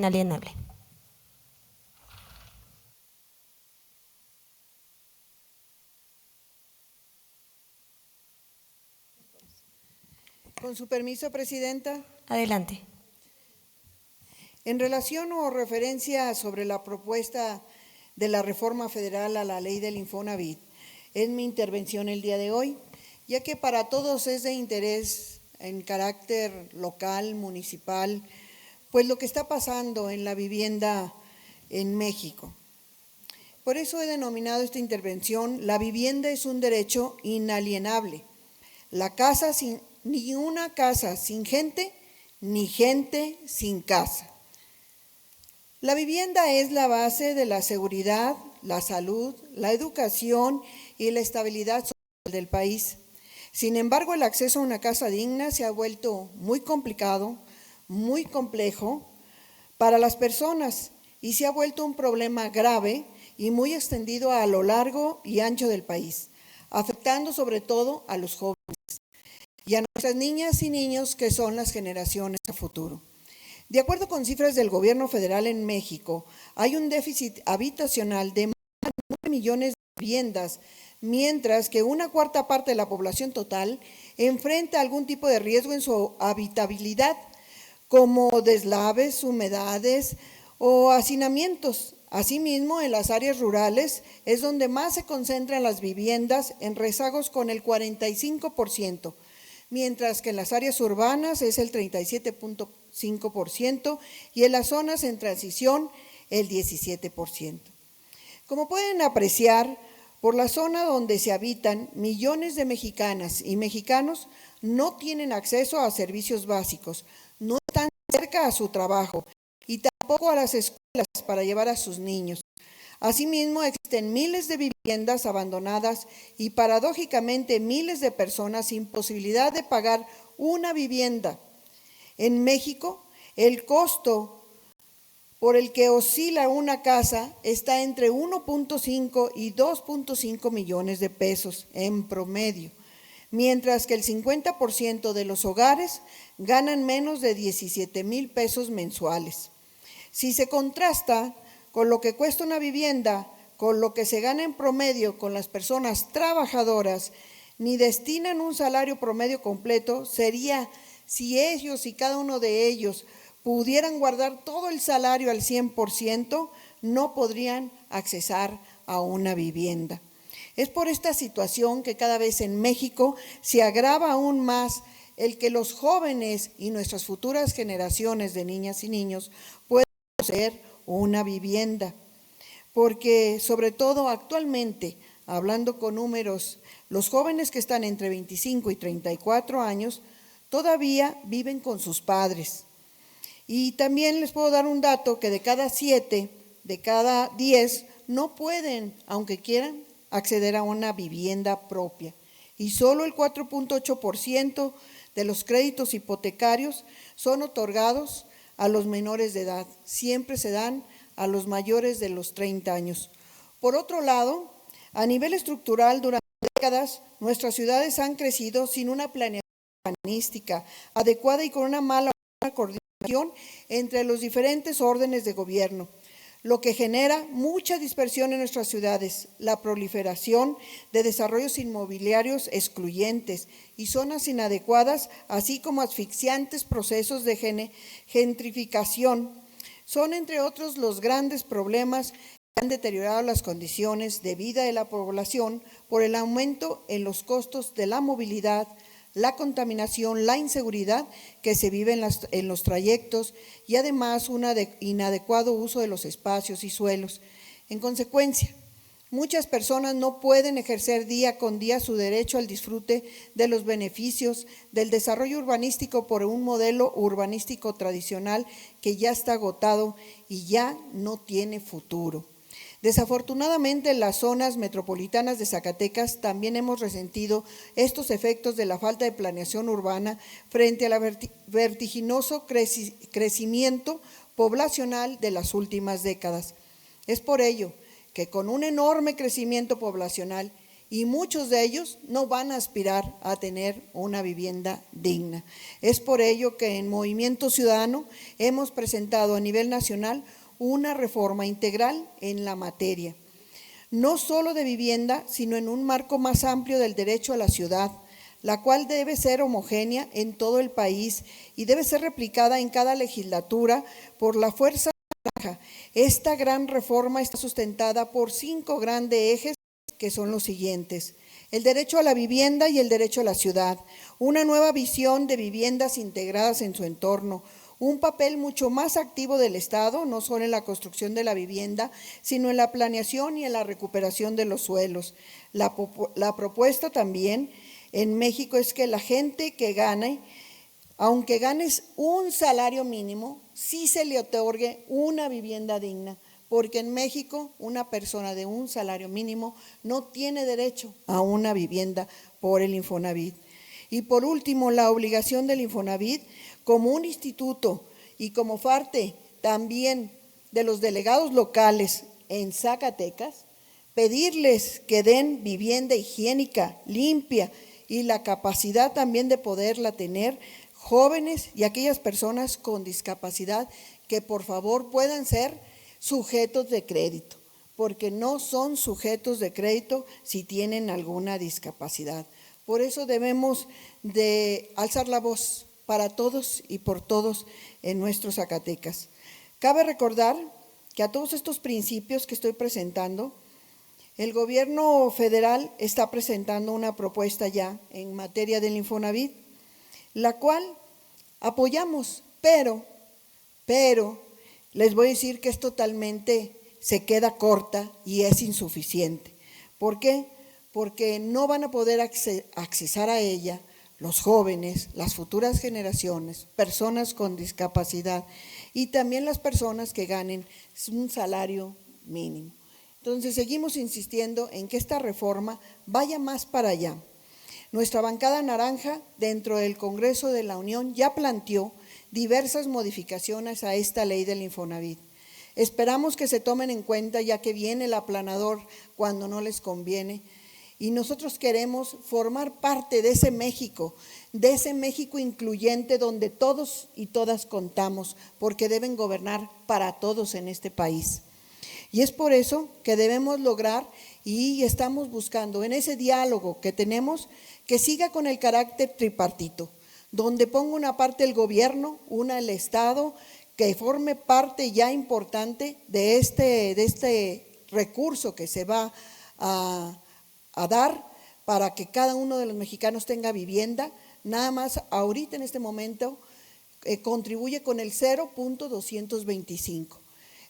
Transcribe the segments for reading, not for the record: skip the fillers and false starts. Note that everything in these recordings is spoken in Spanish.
inalienable. Con su permiso, Presidenta. Adelante. En relación o referencia sobre la propuesta de la reforma federal a la ley del Infonavit, es mi intervención el día de hoy, ya que para todos es de interés en carácter local, municipal, pues lo que está pasando en la vivienda en México. Por eso he denominado esta intervención: la vivienda es un derecho inalienable. Ni una casa sin gente, ni gente sin casa. La vivienda es la base de la seguridad, la salud, la educación y la estabilidad social del país. Sin embargo, el acceso a una casa digna se ha vuelto muy complicado, muy complejo para las personas y se ha vuelto un problema grave y muy extendido a lo largo y ancho del país, afectando sobre todo a los jóvenes y a nuestras niñas y niños, que son las generaciones a futuro. De acuerdo con cifras del Gobierno federal en México, hay un déficit habitacional de más de 9 millones de viviendas, mientras que una cuarta parte de la población total enfrenta algún tipo de riesgo en su habitabilidad, como deslaves, humedades o hacinamientos. Asimismo, en las áreas rurales es donde más se concentran las viviendas, en rezagos con el 45%, mientras que en las áreas urbanas es el 37.5% y en las zonas en transición el 17%. Como pueden apreciar, por la zona donde se habitan, millones de mexicanas y mexicanos no tienen acceso a servicios básicos, no están cerca a su trabajo y tampoco a las escuelas para llevar a sus niños. Asimismo, existen miles de viviendas abandonadas y paradójicamente miles de personas sin posibilidad de pagar una vivienda. En México, el costo por el que oscila una casa está entre 1.5 y 2.5 millones de pesos en promedio, mientras que el 50% de los hogares ganan menos de 17,000 pesos mensuales. Si se contrasta con lo que cuesta una vivienda, con lo que se gana en promedio con las personas trabajadoras, ni destinan un salario promedio completo, sería si ellos y cada uno de ellos pudieran guardar todo el salario al 100%, no podrían accesar a una vivienda. Es por esta situación que cada vez en México se agrava aún más el que los jóvenes y nuestras futuras generaciones de niñas y niños puedan poseer una vivienda, porque sobre todo actualmente, hablando con números, los jóvenes que están entre 25 y 34 años todavía viven con sus padres. Y también les puedo dar un dato que de cada 7, de cada 10 no pueden, aunque quieran, acceder a una vivienda propia. Y solo el 4.8% de los créditos hipotecarios son otorgados a los menores de edad. Siempre se dan a los mayores de los 30 años. Por otro lado, a nivel estructural, durante décadas, nuestras ciudades han crecido sin una planeación urbanística adecuada y con una mala coordinación entre los diferentes órdenes de gobierno, lo que genera mucha dispersión en nuestras ciudades, la proliferación de desarrollos inmobiliarios excluyentes y zonas inadecuadas, así como asfixiantes procesos de gentrificación. Son, entre otros, los grandes problemas que han deteriorado las condiciones de vida de la población por el aumento en los costos de la movilidad, la contaminación, la inseguridad que se vive en los trayectos y además un inadecuado uso de los espacios y suelos. En consecuencia, muchas personas no pueden ejercer día con día su derecho al disfrute de los beneficios del desarrollo urbanístico por un modelo urbanístico tradicional que ya está agotado y ya no tiene futuro. Desafortunadamente, en las zonas metropolitanas de Zacatecas también hemos resentido estos efectos de la falta de planeación urbana frente al vertiginoso crecimiento poblacional de las últimas décadas. Es por ello que con un enorme crecimiento poblacional y muchos de ellos no van a aspirar a tener una vivienda digna. Es por ello que en Movimiento Ciudadano hemos presentado a nivel nacional una reforma integral en la materia, no solo de vivienda, sino en un marco más amplio del derecho a la ciudad, la cual debe ser homogénea en todo el país y debe ser replicada en cada legislatura por la fuerza naranja. Esta gran reforma está sustentada por 5 grandes ejes que son los siguientes: el derecho a la vivienda y el derecho a la ciudad, una nueva visión de viviendas integradas en su entorno, un papel mucho más activo del Estado, no solo en la construcción de la vivienda, sino en la planeación y en la recuperación de los suelos. La propuesta también en México es que la gente que gane, aunque ganes un salario mínimo, sí se le otorgue una vivienda digna, porque en México una persona de un salario mínimo no tiene derecho a una vivienda por el Infonavit. Y por último, la obligación del Infonavit como un instituto y como parte también de los delegados locales en Zacatecas, pedirles que den vivienda higiénica, limpia y la capacidad también de poderla tener jóvenes y aquellas personas con discapacidad que por favor puedan ser sujetos de crédito, porque no son sujetos de crédito si tienen alguna discapacidad. Por eso debemos de alzar la voz para todos y por todos en nuestros Zacatecas. Cabe recordar que a todos estos principios que estoy presentando, el gobierno federal está presentando una propuesta ya en materia del Infonavit, la cual apoyamos, pero les voy a decir que es totalmente, se queda corta y es insuficiente. ¿Por qué? Porque no van a poder accesar a ella los jóvenes, las futuras generaciones, personas con discapacidad y también las personas que ganen un salario mínimo. Entonces seguimos insistiendo en que esta reforma vaya más para allá. Nuestra bancada naranja dentro del Congreso de la Unión ya planteó diversas modificaciones a esta ley del Infonavit. Esperamos que se tomen en cuenta, ya que viene el aplanador cuando no les conviene, y nosotros queremos formar parte de ese México incluyente donde todos y todas contamos, porque deben gobernar para todos en este país. Y es por eso que debemos lograr y estamos buscando en ese diálogo que tenemos que siga con el carácter tripartito, donde ponga una parte el gobierno, una el Estado, que forme parte ya importante de este recurso que se va a dar para que cada uno de los mexicanos tenga vivienda. Nada más ahorita en este momento contribuye con el 0.225.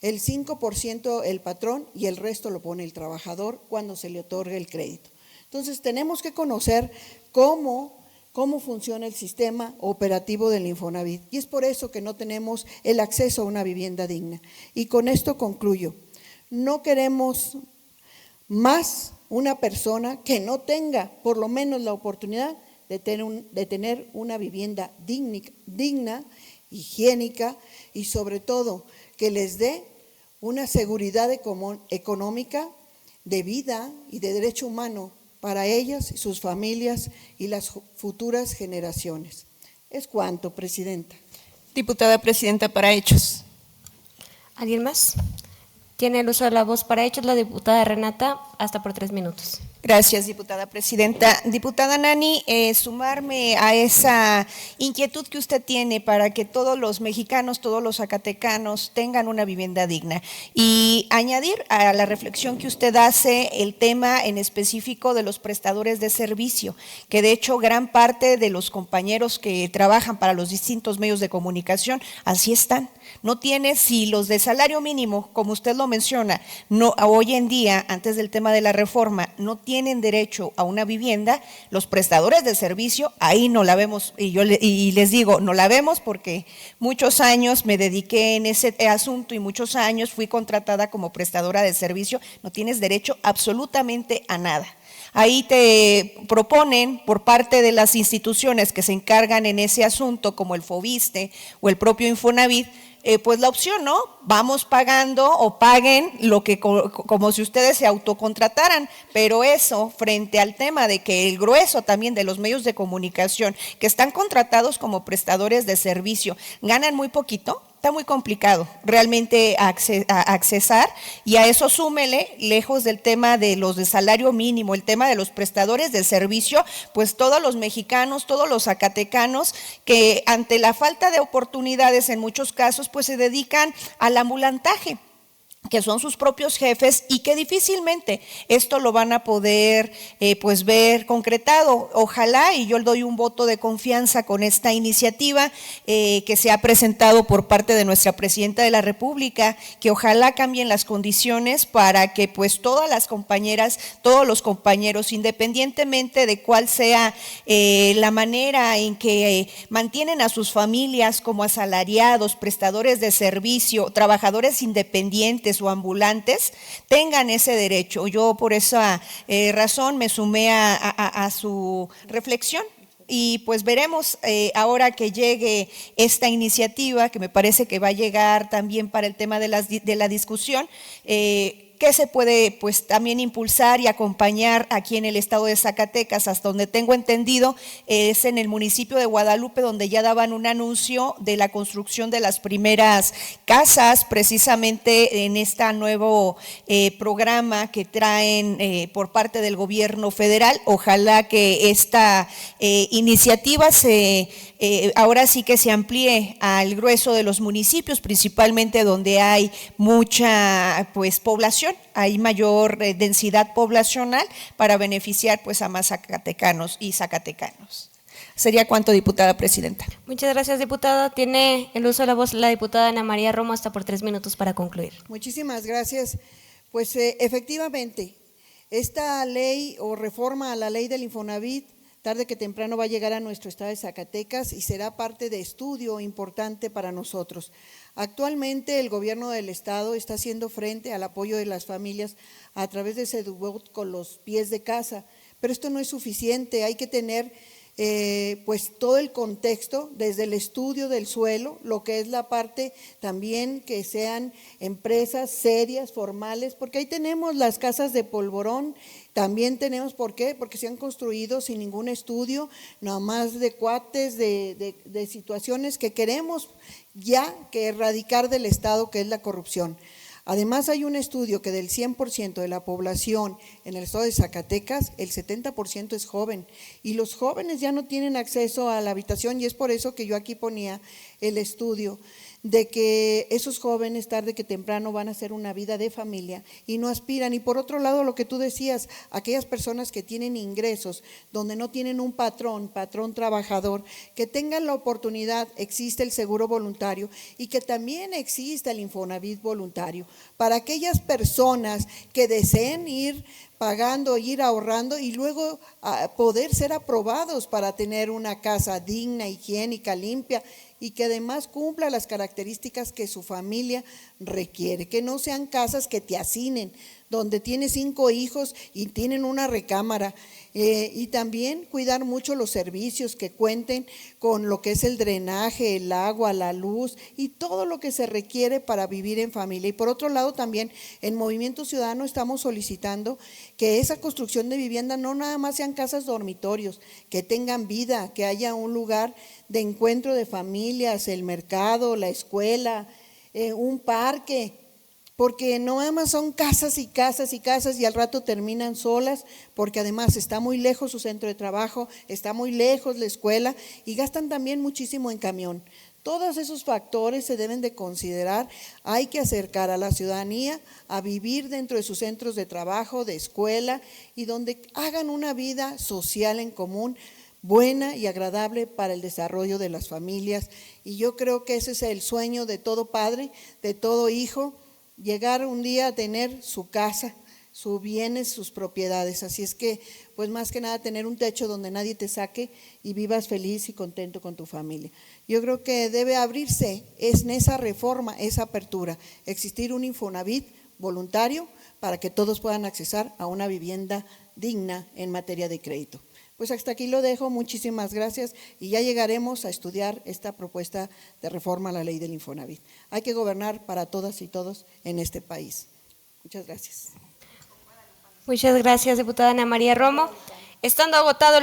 El 5% el patrón y el resto lo pone el trabajador cuando se le otorga el crédito. Entonces tenemos que conocer cómo funciona el sistema operativo del Infonavit, y es por eso que no tenemos el acceso a una vivienda digna. Y con esto concluyo, no queremos más una persona que no tenga por lo menos la oportunidad de tener una vivienda digna, higiénica y sobre todo que les dé una seguridad económica de vida y de derecho humano para ellas, sus familias y las futuras generaciones. Es cuanto, Presidenta. Diputada Presidenta para Hechos. ¿Alguien más? Tiene el uso de la voz para Hechos la diputada Renata, hasta por 3 minutos. Gracias, diputada presidenta. Diputada Nani, sumarme a esa inquietud que usted tiene para que todos los mexicanos, todos los zacatecanos tengan una vivienda digna, y añadir a la reflexión que usted hace el tema en específico de los prestadores de servicio, que de hecho gran parte de los compañeros que trabajan para los distintos medios de comunicación así están. No tiene, si los de salario mínimo, como usted lo menciona, no, hoy en día, antes del tema de la reforma, no tienen derecho a una vivienda, los prestadores de servicio, ahí no la vemos, y les digo, no la vemos porque muchos años me dediqué en ese asunto y muchos años fui contratada como prestadora de servicio, no tienes derecho absolutamente a nada. Ahí te proponen por parte de las instituciones que se encargan en ese asunto, como el FOBISTE o el propio Infonavit, pues la opción, ¿no? Vamos pagando o paguen lo que como si ustedes se autocontrataran, pero eso frente al tema de que el grueso también de los medios de comunicación que están contratados como prestadores de servicio ganan muy poquito. Está muy complicado realmente accesar, y a eso súmele, lejos del tema de los de salario mínimo, el tema de los prestadores de servicio, pues todos los mexicanos, todos los zacatecanos que ante la falta de oportunidades en muchos casos pues se dedican al ambulantaje, que son sus propios jefes y que difícilmente esto lo van a poder pues ver concretado. Ojalá, y yo le doy un voto de confianza con esta iniciativa que se ha presentado por parte de nuestra Presidenta de la República, que ojalá cambien las condiciones para que pues todas las compañeras, todos los compañeros, independientemente de cuál sea la manera en que mantienen a sus familias como asalariados, prestadores de servicio, trabajadores independientes o ambulantes, tengan ese derecho. Yo por esa razón me sumé a su reflexión. Y pues veremos ahora que llegue esta iniciativa, que me parece que va a llegar también para el tema de la discusión, que se puede pues también impulsar y acompañar aquí en el estado de Zacatecas. Hasta donde tengo entendido es en el municipio de Guadalupe, donde ya daban un anuncio de la construcción de las primeras casas, precisamente en este nuevo programa que traen por parte del gobierno federal. Ojalá que esta iniciativa ahora sí que se amplíe al grueso de los municipios, principalmente donde hay mucha pues población, hay mayor densidad poblacional, para beneficiar pues a más zacatecanos y zacatecanos. Sería cuanto, diputada presidenta. Muchas gracias, diputada. Tiene el uso de la voz la diputada Ana María Romo, hasta por 3 minutos para concluir. Muchísimas gracias. Pues efectivamente, esta ley o reforma a la ley del Infonavit tarde que temprano va a llegar a nuestro estado de Zacatecas y será parte de estudio importante para nosotros. Actualmente el gobierno del estado está haciendo frente al apoyo de las familias a través de Sedubot con los pies de casa, pero esto no es suficiente, hay que tener pues todo el contexto, desde el estudio del suelo, lo que es la parte también que sean empresas serias, formales, porque ahí tenemos las casas de polvorón. También tenemos, ¿por qué? Porque se han construido sin ningún estudio, nada más de cuates, de situaciones que queremos ya que erradicar del Estado, que es la corrupción. Además hay un estudio que del 100% de la población en el estado de Zacatecas, el 70% es joven, y los jóvenes ya no tienen acceso a la habitación, y es por eso que yo aquí ponía el estudio de que esos jóvenes tarde que temprano van a hacer una vida de familia y no aspiran. Y por otro lado, lo que tú decías, aquellas personas que tienen ingresos donde no tienen un patrón trabajador, que tengan la oportunidad, existe el seguro voluntario y que también exista el Infonavit voluntario para aquellas personas que deseen ir pagando, ir ahorrando y luego poder ser aprobados para tener una casa digna, higiénica, limpia, y que además cumpla las características que su familia requiere, que no sean casas que te hacinen, donde tienes 5 hijos y tienen una recámara, y también cuidar mucho los servicios, que cuenten con lo que es el drenaje, el agua, la luz y todo lo que se requiere para vivir en familia. Y por otro lado también en Movimiento Ciudadano estamos solicitando que esa construcción de vivienda no nada más sean casas dormitorios, que tengan vida, que haya un lugar de encuentro de familias, el mercado, la escuela, un parque, porque no nada más son casas y casas y casas y al rato terminan solas, porque además está muy lejos su centro de trabajo, está muy lejos la escuela y gastan también muchísimo en camión. Todos esos factores se deben de considerar. Hay que acercar a la ciudadanía a vivir dentro de sus centros de trabajo, de escuela, y donde hagan una vida social en común, buena y agradable para el desarrollo de las familias. Y yo creo que ese es el sueño de todo padre, de todo hijo, llegar un día a tener su casa, sus bienes, sus propiedades. Así es que, pues más que nada, tener un techo donde nadie te saque y vivas feliz y contento con tu familia. Yo creo que debe abrirse en esa reforma, esa apertura, existir un Infonavit voluntario para que todos puedan accesar a una vivienda digna en materia de crédito. Pues hasta aquí lo dejo, muchísimas gracias y ya llegaremos a estudiar esta propuesta de reforma a la ley del Infonavit. Hay que gobernar para todas y todos en este país. Muchas gracias. Muchas gracias, diputada Ana María Romo. Estando agotado